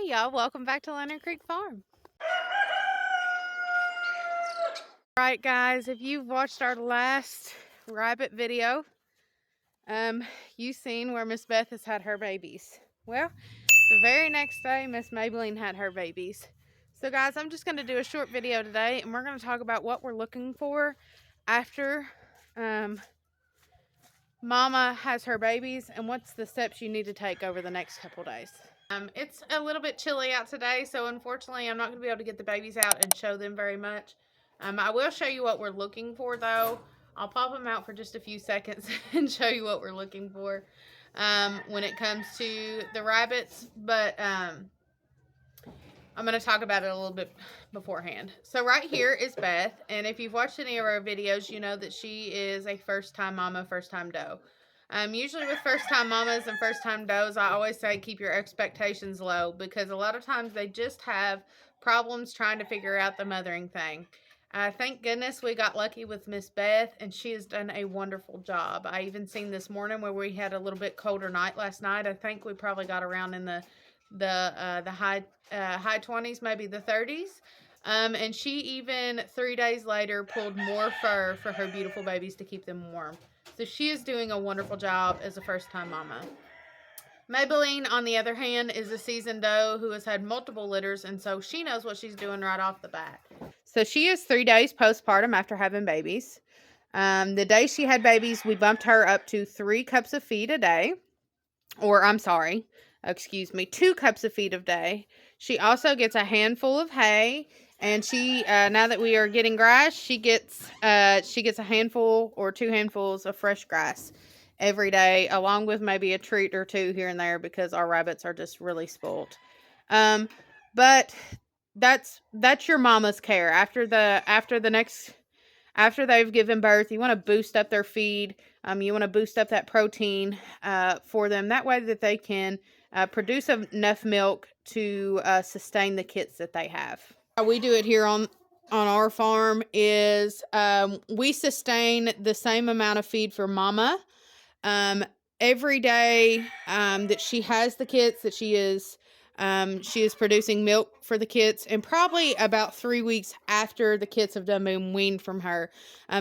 Hey y'all, welcome back to Leonard Creek Farm. Alright guys, if you've watched our last rabbit video, you've seen where Miss Beth has had her babies. Well, the very next day, Miss Maybelline had her babies. So guys, I'm just going to do a short video today, and we're going to talk about what we're looking for after Mama has her babies, and what's the steps you need to take over the next couple days. It's a little bit chilly out today, so unfortunately I'm not going to be able to get the babies out and show them very much. I will show you what we're looking for though. I'll pop them out for just a few seconds and show you what we're looking for when it comes to the rabbits, but I'm going to talk about it a little bit beforehand. So right here is Beth, and if you've watched any of our videos, you know that she is a first-time mama, first-time doe. Usually with first-time mamas and first-time does, I always say keep your expectations low, because a lot of times they just have problems trying to figure out the mothering thing. Thank goodness we got lucky with Miss Beth, and she has done a wonderful job. I even seen this morning where we had a little bit colder night last night. I think we probably got around in the high 20s, maybe the 30s. And she even 3 days later pulled more fur for her beautiful babies to keep them warm. So she is doing a wonderful job as a first-time mama. Maybelline, on the other hand, is a seasoned doe who has had multiple litters, and so she knows what she's doing right off the bat. So she is 3 days postpartum after having babies. The day she had babies, we bumped her up to 3 cups of feed a day. Or, I'm sorry, excuse me, 2 cups of feed a day. She also gets a handful of hay. And she, now that we are getting grass, she gets a handful or 2 handfuls of fresh grass every day, along with maybe a treat or 2 here and there, because our rabbits are just really spoiled. But that's your mama's care. After they've given birth, you want to boost up their feed. You want to boost up that protein for them. That way that they can produce enough milk to sustain the kits that they have. How we do it here on our farm is we sustain the same amount of feed for Mama every day that she has the kits, that she is producing milk for the kits, and probably about 3 weeks after the kits have done been weaned from her,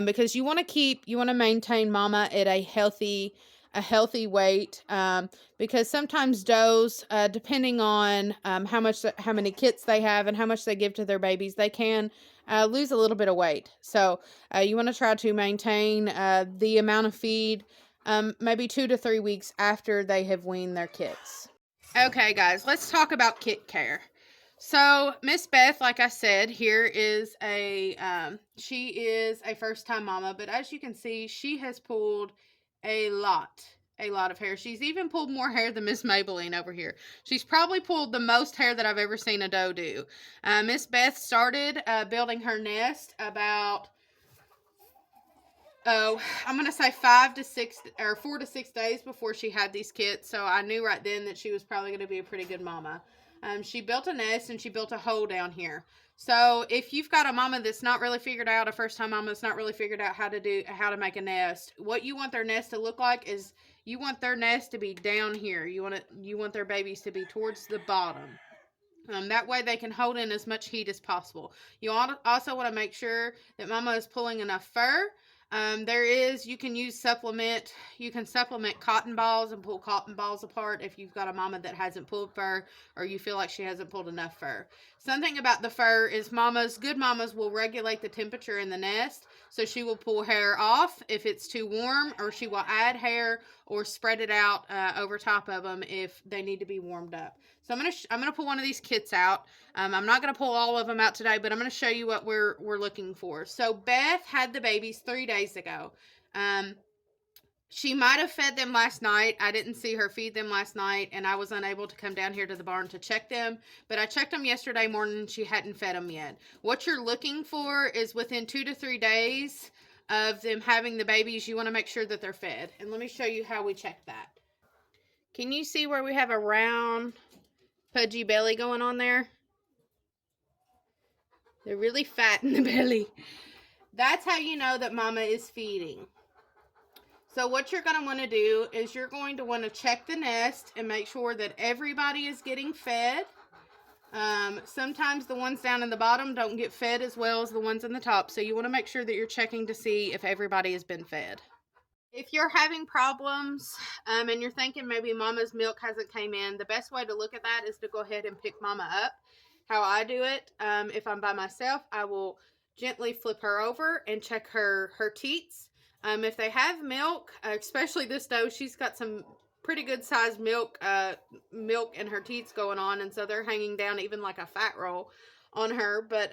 because you want to maintain Mama at a healthy weight, because sometimes does, depending on how many kits they have and how much they give to their babies, they can lose a little bit of weight. So you want to try to maintain the amount of feed maybe 2 to 3 weeks after they have weaned their kits. Okay, guys, let's talk about kit care. So Miss Beth, like I said, here is she is a first-time mama, but as you can see, she has pulled a lot of hair. She's even pulled more hair than Miss Maybelline over here. She's probably pulled the most hair that I've ever seen a doe do. Miss Beth started building her nest about, I'm going to say 4 to 6 days before she had these kits. So I knew right then that she was probably going to be a pretty good mama. She built a nest and she built a hole down here. So if you've got a mama that's not really figured out, a first-time mama that's not really figured out how to make a nest, what you want their nest to look like is you want their nest to be down here. You want their babies to be towards the bottom. That way they can hold in as much heat as possible. You also want to make sure that mama is pulling enough fur. You can supplement cotton balls and pull cotton balls apart if you've got a mama that hasn't pulled fur, or you feel like she hasn't pulled enough fur. Something about the fur is good mamas will regulate the temperature in the nest, so she will pull hair off if it's too warm, or she will add hair or spread it out over top of them if they need to be warmed up. So I'm gonna pull one of these kits out. I'm not gonna pull all of them out today, but I'm gonna show you what we're looking for. So Beth had the babies 3 days ago. She might have fed them last night. I didn't see her feed them last night, and I was unable to come down here to the barn to check them. But I checked them yesterday morning. She hadn't fed them yet. What you're looking for is within 2 to 3 days of them having the babies, you want to make sure that they're fed. And let me show you how we check that. Can you see where we have a round, pudgy belly going on there? They're really fat in the belly. That's how you know that mama is feeding. So what you're going to want to do is you're going to want to check the nest and make sure that everybody is getting fed. Sometimes the ones down in the bottom don't get fed as well as the ones in the top, so you want to make sure that you're checking to see if everybody has been fed. If you're having problems and you're thinking maybe mama's milk hasn't came in, the best way to look at that is to go ahead and pick mama up. How I do it, if I'm by myself, I will gently flip her over and check her teats. If they have milk, especially this doe, she's got some pretty good sized milk in her teats going on, and so they're hanging down even like a fat roll on her. But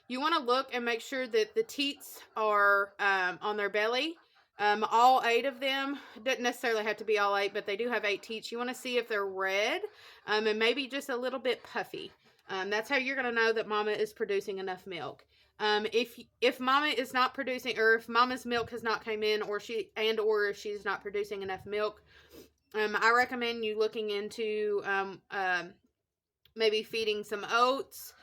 you want to look and make sure that the teats are on their belly. All 8 of them, doesn't necessarily have to be all 8, but they do have 8 teats. You want to see if they're red and maybe just a little bit puffy. That's how you're going to know that mama is producing enough milk. If mama is not producing, or if mama's milk has not came in, or if she's not producing enough milk, I recommend you looking into maybe feeding some oats,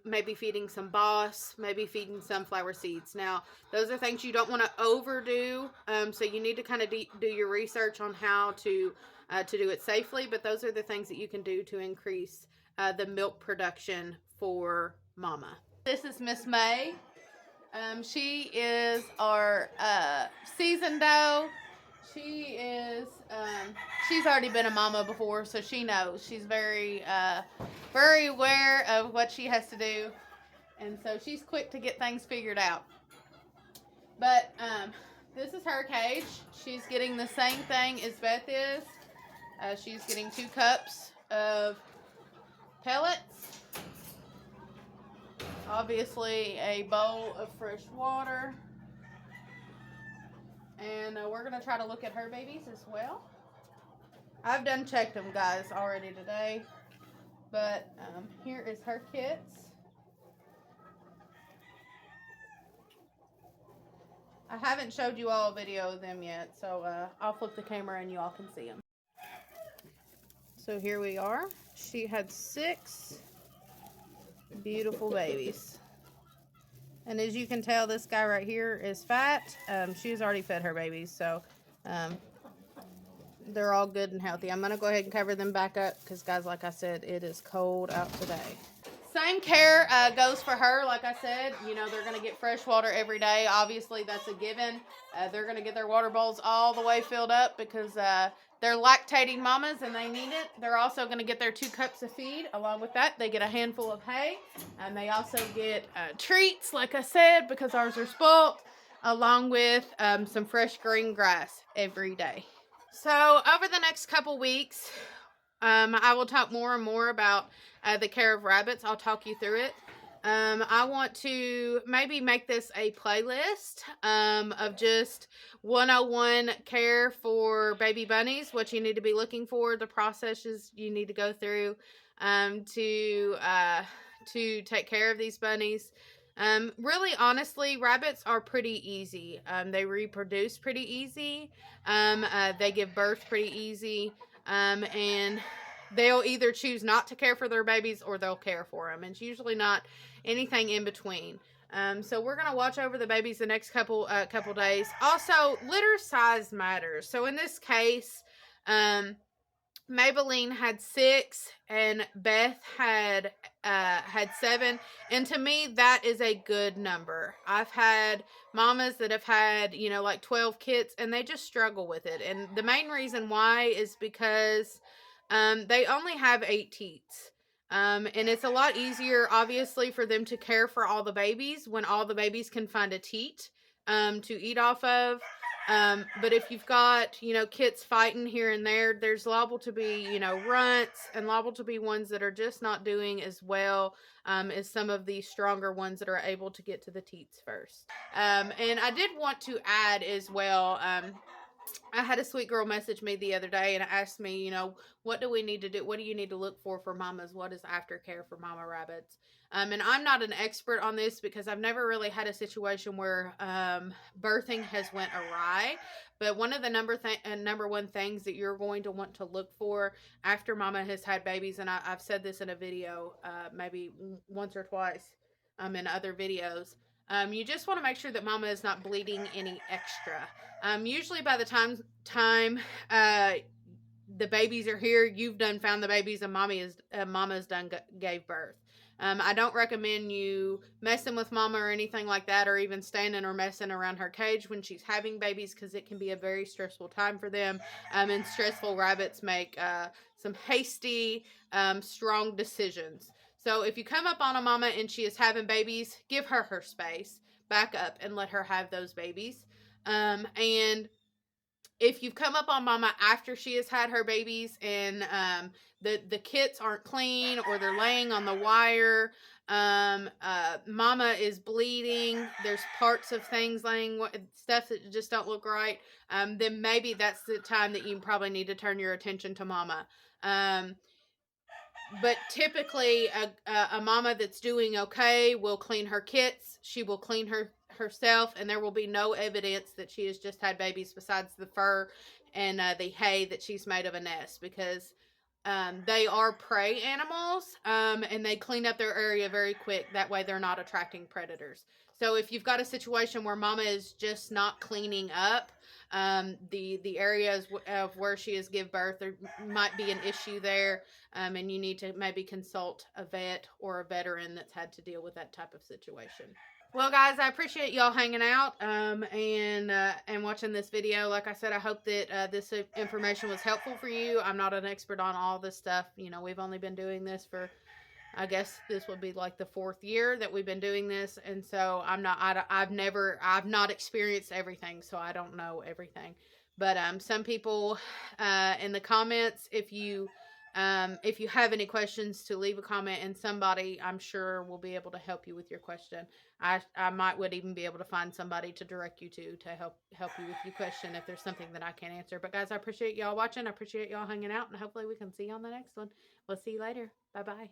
maybe feeding some boss, maybe feeding sunflower seeds. Now, those are things you don't want to overdo, so you need to kind of do your research on how to do it safely. But those are the things that you can do to increase the milk production for mama. This is Miss May. She is our seasoned doe. She is, she's already been a mama before, so she knows. She's very aware of what she has to do, and so she's quick to get things figured out. But this is her cage. She's getting the same thing as Beth is. She's getting 2 cups of pellets. Obviously, a bowl of fresh water. And we're going to try to look at her babies as well. I've done checked them, guys, already today. But here is her kits. I haven't showed you all a video of them yet, so I'll flip the camera and you all can see them. So here we are. She had 6 beautiful babies. And as you can tell, this guy right here is fat. She's already fed her babies, so they're all good and healthy. I'm going to go ahead and cover them back up because, guys, like I said, it is cold out today. Same care goes for her. Like I said, you know, they're going to get fresh water every day. Obviously, that's a given. They're going to get their water bowls all the way filled up because they're lactating mamas and they need it. They're also going to get their 2 cups of feed. Along with that, they get a handful of hay. And they also get treats, like I said, because ours are spoiled, along with some fresh green grass every day. So over the next couple weeks, I will talk more and more about the care of rabbits. I'll talk you through it. I want to maybe make this a playlist of just 101 care for baby bunnies, what you need to be looking for, the processes you need to go through to take care of these bunnies. Really, honestly, rabbits are pretty easy. They reproduce pretty easy. They give birth pretty easy. And they'll either choose not to care for their babies or they'll care for them. And it's usually not anything in between. So we're going to watch over the babies the next couple days. Also, litter size matters. So in this case, Maybelline had 6 and Beth had 7, and to me that is a good number. I've had mamas that have had, you know, like 12 kits and they just struggle with it, and the main reason why is because they only have 8 teats. And it's a lot easier, obviously, for them to care for all the babies when all the babies can find a teat to eat off of. But if you've got, you know, kits fighting here and there, there's liable to be, you know, runts and liable to be ones that are just not doing as well as some of the stronger ones that are able to get to the teats first. And I did want to add as well, I had a sweet girl message me the other day and asked me, you know, what do we need to do? What do you need to look for mamas? What is aftercare for mama rabbits? And I'm not an expert on this because I've never really had a situation where birthing has went awry. But one of the number one things that you're going to want to look for after mama has had babies, and I've said this in a video maybe once or twice in other videos, you just want to make sure that mama is not bleeding any extra. Usually by the time the babies are here, you've done found the babies, and mama's done gave birth. I don't recommend you messing with mama or anything like that, or even standing or messing around her cage when she's having babies, because it can be a very stressful time for them. And stressful rabbits make some hasty, strong decisions. So if you come up on a mama and she is having babies, give her her space, back up and let her have those babies. And if you've come up on mama after she has had her babies, and the kits aren't clean, or they're laying on the wire, mama is bleeding, there's parts of things laying, stuff that just don't look right, then maybe that's the time that you probably need to turn your attention to mama. But typically a mama that's doing okay will clean her kits, she will clean herself, and there will be no evidence that she has just had babies besides the fur and the hay that she's made of a nest, because they are prey animals, and they clean up their area very quick. That way they're not attracting predators. So if you've got a situation where mama is just not cleaning up the areas of where she has give birth, there might be an issue there, and you need to maybe consult a vet or a veteran that's had to deal with that type of situation. Well, guys, I appreciate y'all hanging out and watching this video. Like I said, I hope that this information was helpful for you. I'm not an expert on all this stuff. You know, we've only been doing this for, I guess this would be like the 4th year that we've been doing this, and so I've not experienced everything, so I don't know everything. But some people in the comments, if you have any questions, to leave a comment, and somebody, I'm sure, will be able to help you with your question. I would even be able to find somebody to direct you to help you with your question if there's something that I can't answer. But guys, I appreciate y'all watching. I appreciate y'all hanging out, and hopefully we can see you on the next one. We'll see you later. Bye bye.